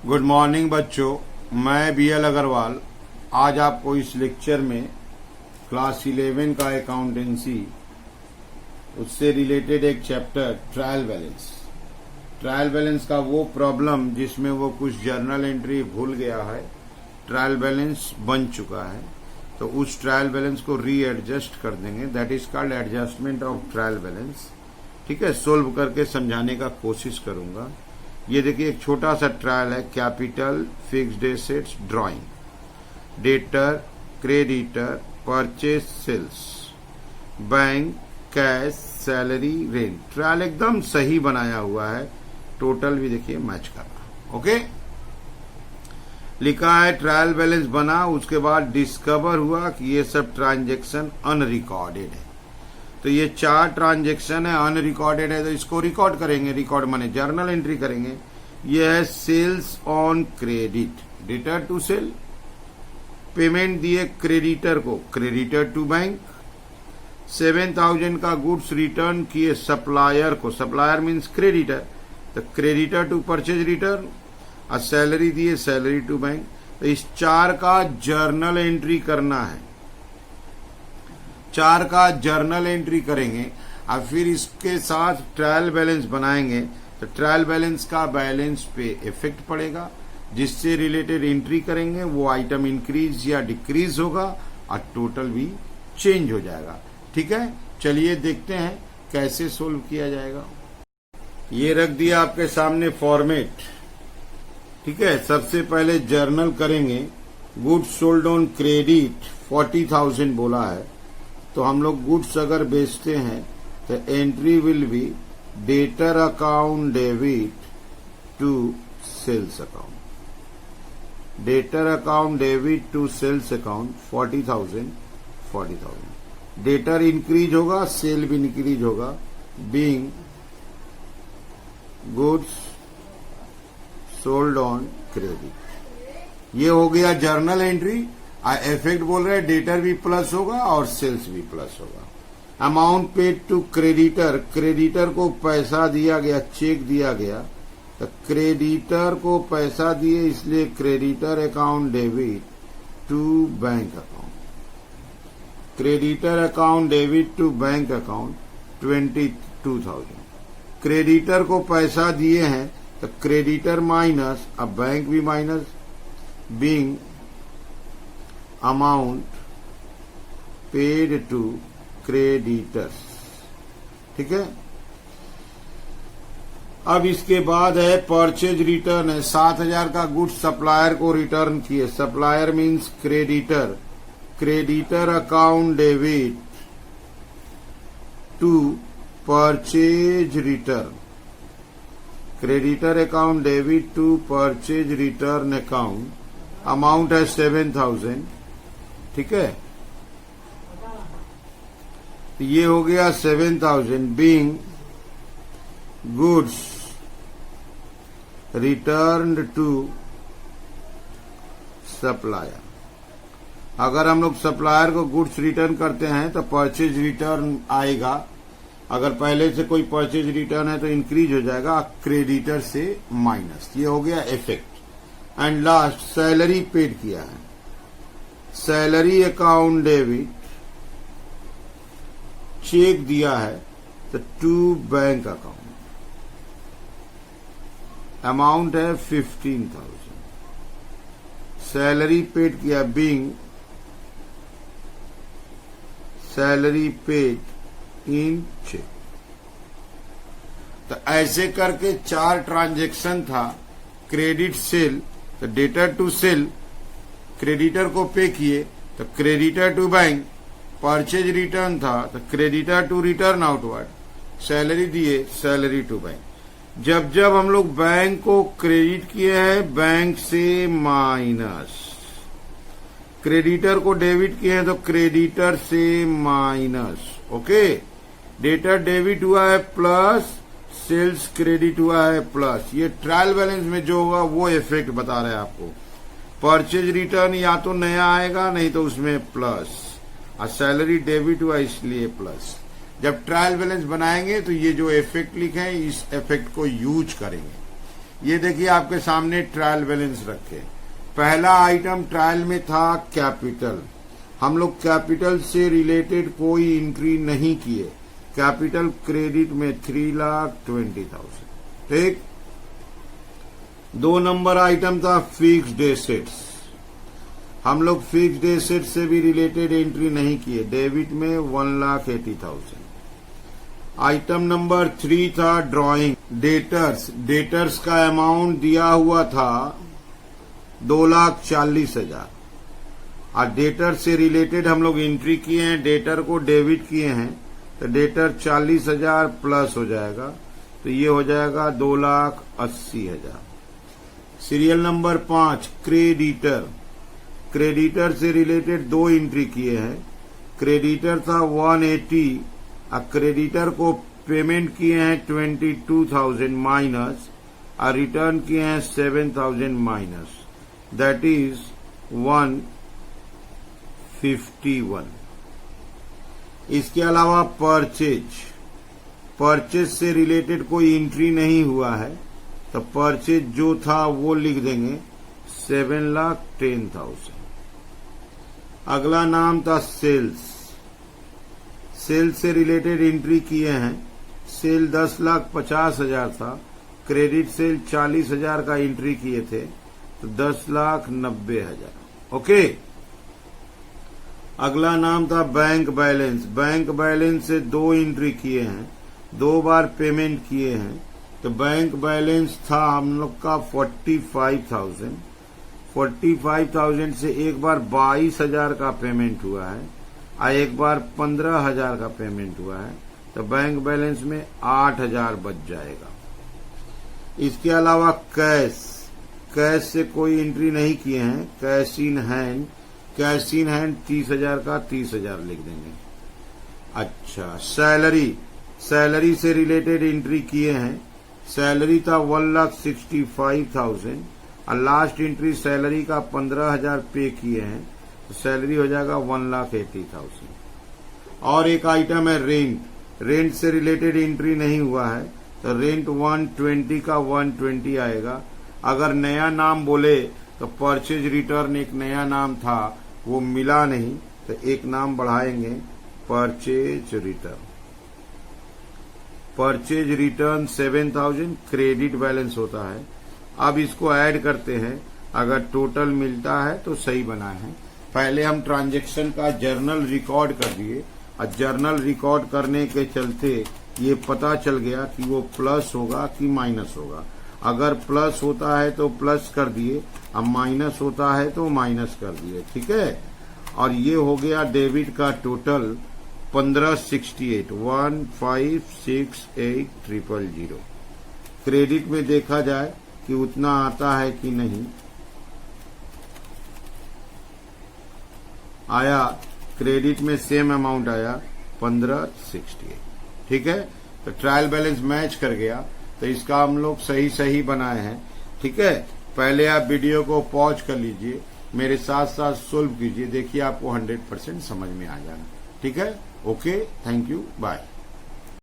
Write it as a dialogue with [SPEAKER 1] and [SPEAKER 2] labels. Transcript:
[SPEAKER 1] Good morning बच्चों, मैं BL Agarwal आज आपको इस लेक्चर में क्लास 11 का अकाउंटेंसी उससे रिलेटेड एक चैप्टर ट्रायल बैलेंस का वो प्रॉब्लम जिसमें वो कुछ जर्नल एंट्री भूल गया है, ट्रायल बैलेंस बन चुका है, तो उस ट्रायल बैलेंस को रीएडजस्ट कर देंगे। That is called adjustment of trial balance. ठीक है, सोल्व करके समझाने का कोशिश करूंगा। ये देखिए, एक छोटा सा ट्रायल है। Capital, fixed assets, drawing, debtor, creditor, purchase, sales, bank, cash, salary, rent. Trial एकदम सही बनाया हुआ है, टोटल भी देखिए मैच कर रहा। ओके, लिखा है ट्रायल बैलेंस बना, उसके बाद डिस्कवर हुआ कि ये सब ट्रांजेक्शन अनरिकॉर्डेड है। तो ये 4 ट्रांजेक्शन है, अनरिकॉर्डेड है, तो इसको रिकॉर्ड करेंगे। रिकॉर्ड माने जर्नल एंट्री करेंगे। ये है sales on credit, debtor to sale, payment दिए क्रेडिटर को, क्रेडिटर टू बैंक। 7,000 का गुड्स रिटर्न किए सप्लायर को, सप्लायर मीन्स क्रेडिटर, तो क्रेडिटर टू परचेज रिटर्न। और सैलरी दिए सैलरी टू बैंक। तो इस 4 का जर्नल एंट्री करना है, 4 का जर्नल एंट्री करेंगे और फिर इसके साथ ट्रायल बैलेंस बनाएंगे। तो ट्रायल बैलेंस का बैलेंस पे इफेक्ट पड़ेगा, जिससे रिलेटेड एंट्री करेंगे, वो आइटम इंक्रीज या डिक्रीज होगा और टोटल भी चेंज हो जाएगा। ठीक है, चलिए देखते हैं कैसे सोल्व किया जाएगा। ये रख दिया आपके सामने फॉर्मेट। ठीक है, सबसे पहले जर्नल करेंगे। गुड्स सोल्ड ऑन क्रेडिट 40,000 बोला है, तो हम लोग गुड्स अगर बेचते हैं तो entry will be debtor account debit to sales account, debtor account debit to sales account 40,000। Debtor increase होगा, सेल भी इंक्रीज होगा, being goods sold on credit. ये हो गया जर्नल एंट्री। इफेक्ट बोल रहे हैं डेटर भी प्लस होगा और सेल्स भी प्लस होगा। Amount paid to creditor, creditor को पैसा दिया गया, चेक दिया गया, तो क्रेडिटर को पैसा दिए, इसलिए creditor account debit to bank account, creditor account debit to bank account 22,000। Creditor को पैसा दिए हैं तो क्रेडिटर माइनस, अब बैंक भी minus, being amount paid to creditors. ठीक है, अब इसके बाद है परचेज रिटर्न है। 7,000 का गुड्स सप्लायर को रिटर्न किए, supplier means creditor, creditor account debit to purchase return, creditor account debit to purchase return account. Amount है 7,000। ठीक है, तो ये हो गया 7,000 being goods returned to supplier. अगर हम लोग सप्लायर को गुड्स रिटर्न करते हैं तो परचेज रिटर्न आएगा। अगर पहले से कोई परचेज रिटर्न है तो इंक्रीज हो जाएगा, क्रेडिटर से माइनस। ये हो गया effect. And last salary paid किया है, सैलरी अकाउंट डेबिट, चेक दिया है तो टू बैंक अकाउंट। अमाउंट है 15,000। सैलरी पेड किया, being salary paid in cheque. तो ऐसे करके 4 ट्रांजेक्शन था। क्रेडिट सेल, तो डेटर टू सेल, क्रेडिटर को पे किए तो creditor to bank. Purchase return था तो creditor to return outward, salary दिए सैलरी टू बैंक। जब जब हम लोग बैंक को क्रेडिट किए हैं, बैंक से माइनस, क्रेडिटर को डेबिट किए हैं तो क्रेडिटर से माइनस। ओके, डेटर डेबिट हुआ है प्लस, सेल्स क्रेडिट हुआ है प्लस। ये ट्रायल बैलेंस में जो होगा वो इफेक्ट बता रहे हैं आपको। परचेज रिटर्न या तो नया आएगा, नहीं तो उसमें प्लस, और सैलरी डेबिट हुआ इसलिए प्लस। जब ट्रायल बैलेंस बनाएंगे तो ये जो इफेक्ट लिखे हैं, इस इफेक्ट को यूज करेंगे। ये देखिए आपके सामने ट्रायल बैलेंस रखे। पहला आइटम ट्रायल में था कैपिटल। हम लोग कैपिटल से रिलेटेड कोई एंट्री नहीं किए। कैपिटल क्रेडिट में 3,20,000। ठीक। 2 नंबर आइटम था फिक्स्ड एसेट्स। हम लोग फिक्स्ड एसेट से भी रिलेटेड एंट्री नहीं किए। डेबिट में 1,80,000। आइटम नंबर 3 था ड्राइंग। डेटर्स। डेटर्स का अमाउंट दिया हुआ था 2,40,000 और डेटर से रिलेटेड हम लोग एंट्री किए हैं। डेटर को डेबिट किए हैं तो डेटर 40,000 प्लस हो जाएगा, तो ये हो जाएगा 2,80,000। Serial number 5 creditor. क्रेडिटर से रिलेटेड 2 एंट्री किए हैं। क्रेडिटर था 180 और क्रेडिटर को पेमेंट किए हैं 22,000 माइनस और रिटर्न किए हैं 7,000 माइनस, दैट इज 151। इसके अलावा परचेज से रिलेटेड कोई एंट्री नहीं हुआ है, तो परचेज जो था वो लिख देंगे 7,10,000। अगला नाम था सेल्स। सेल्स से रिलेटेड एंट्री किए हैं। सेल 10,50,000 था। क्रेडिट सेल 40,000 का एंट्री किए थे, तो 10,90,000। ओके। अगला नाम था बैंक बैलेंस। बैंक बैलेंस से 2 एंट्री किए हैं, 2 बार पेमेंट किए हैं, तो बैंक बैलेंस था हम लोग का 45,000। 45,000 से एक बार 22,000 का पेमेंट हुआ है और एक बार 15,000 का पेमेंट हुआ है, तो बैंक बैलेंस में 8,000 बच जाएगा। इसके अलावा कैश। कैश से कोई एंट्री नहीं किए हैं। Cash in hand. Cash in hand 30,000 का 30,000 लिख देंगे। अच्छा, सैलरी। सैलरी से रिलेटेड एंट्री किए हैं। सैलरी था 1,65,000 और लास्ट एंट्री सैलरी का 15,000 पे किए हैं, तो सैलरी हो जाएगा 1,80,000। और एक आइटम है रेंट। रेंट से रिलेटेड एंट्री नहीं हुआ है, तो रेंट 120 का 120 आएगा। अगर नया नाम बोले तो परचेज रिटर्न एक नया नाम था, वो मिला नहीं, तो एक नाम बढ़ाएंगे purchase return. Purchase return 7,000 credit balance होता है। अब इसको ऐड करते हैं, अगर टोटल मिलता है तो सही बना है। पहले हम ट्रांजैक्शन का जर्नल रिकॉर्ड कर दिए और जर्नल रिकॉर्ड करने के चलते ये पता चल गया कि वो प्लस होगा कि माइनस होगा। अगर प्लस होता है तो प्लस कर दिए, अब माइनस होता है तो माइनस कर दिए। ठीक है। और ये हो गया डेबिट का टोटल 1568 1568000। क्रेडिट में देखा जाए कि उतना आता है कि नहीं आया। क्रेडिट में सेम अमाउंट आया 1568। ठीक है। तो ट्रायल बैलेंस मैच कर गया, तो इसका हम लोग सही बनाए हैं। ठीक है। पहले आप वीडियो को पॉज कर लीजिए, मेरे साथ साथ सोल्व कीजिए, देखिए आपको 100% समझ में आ जाना। ठीक है। Okay, thank you, bye.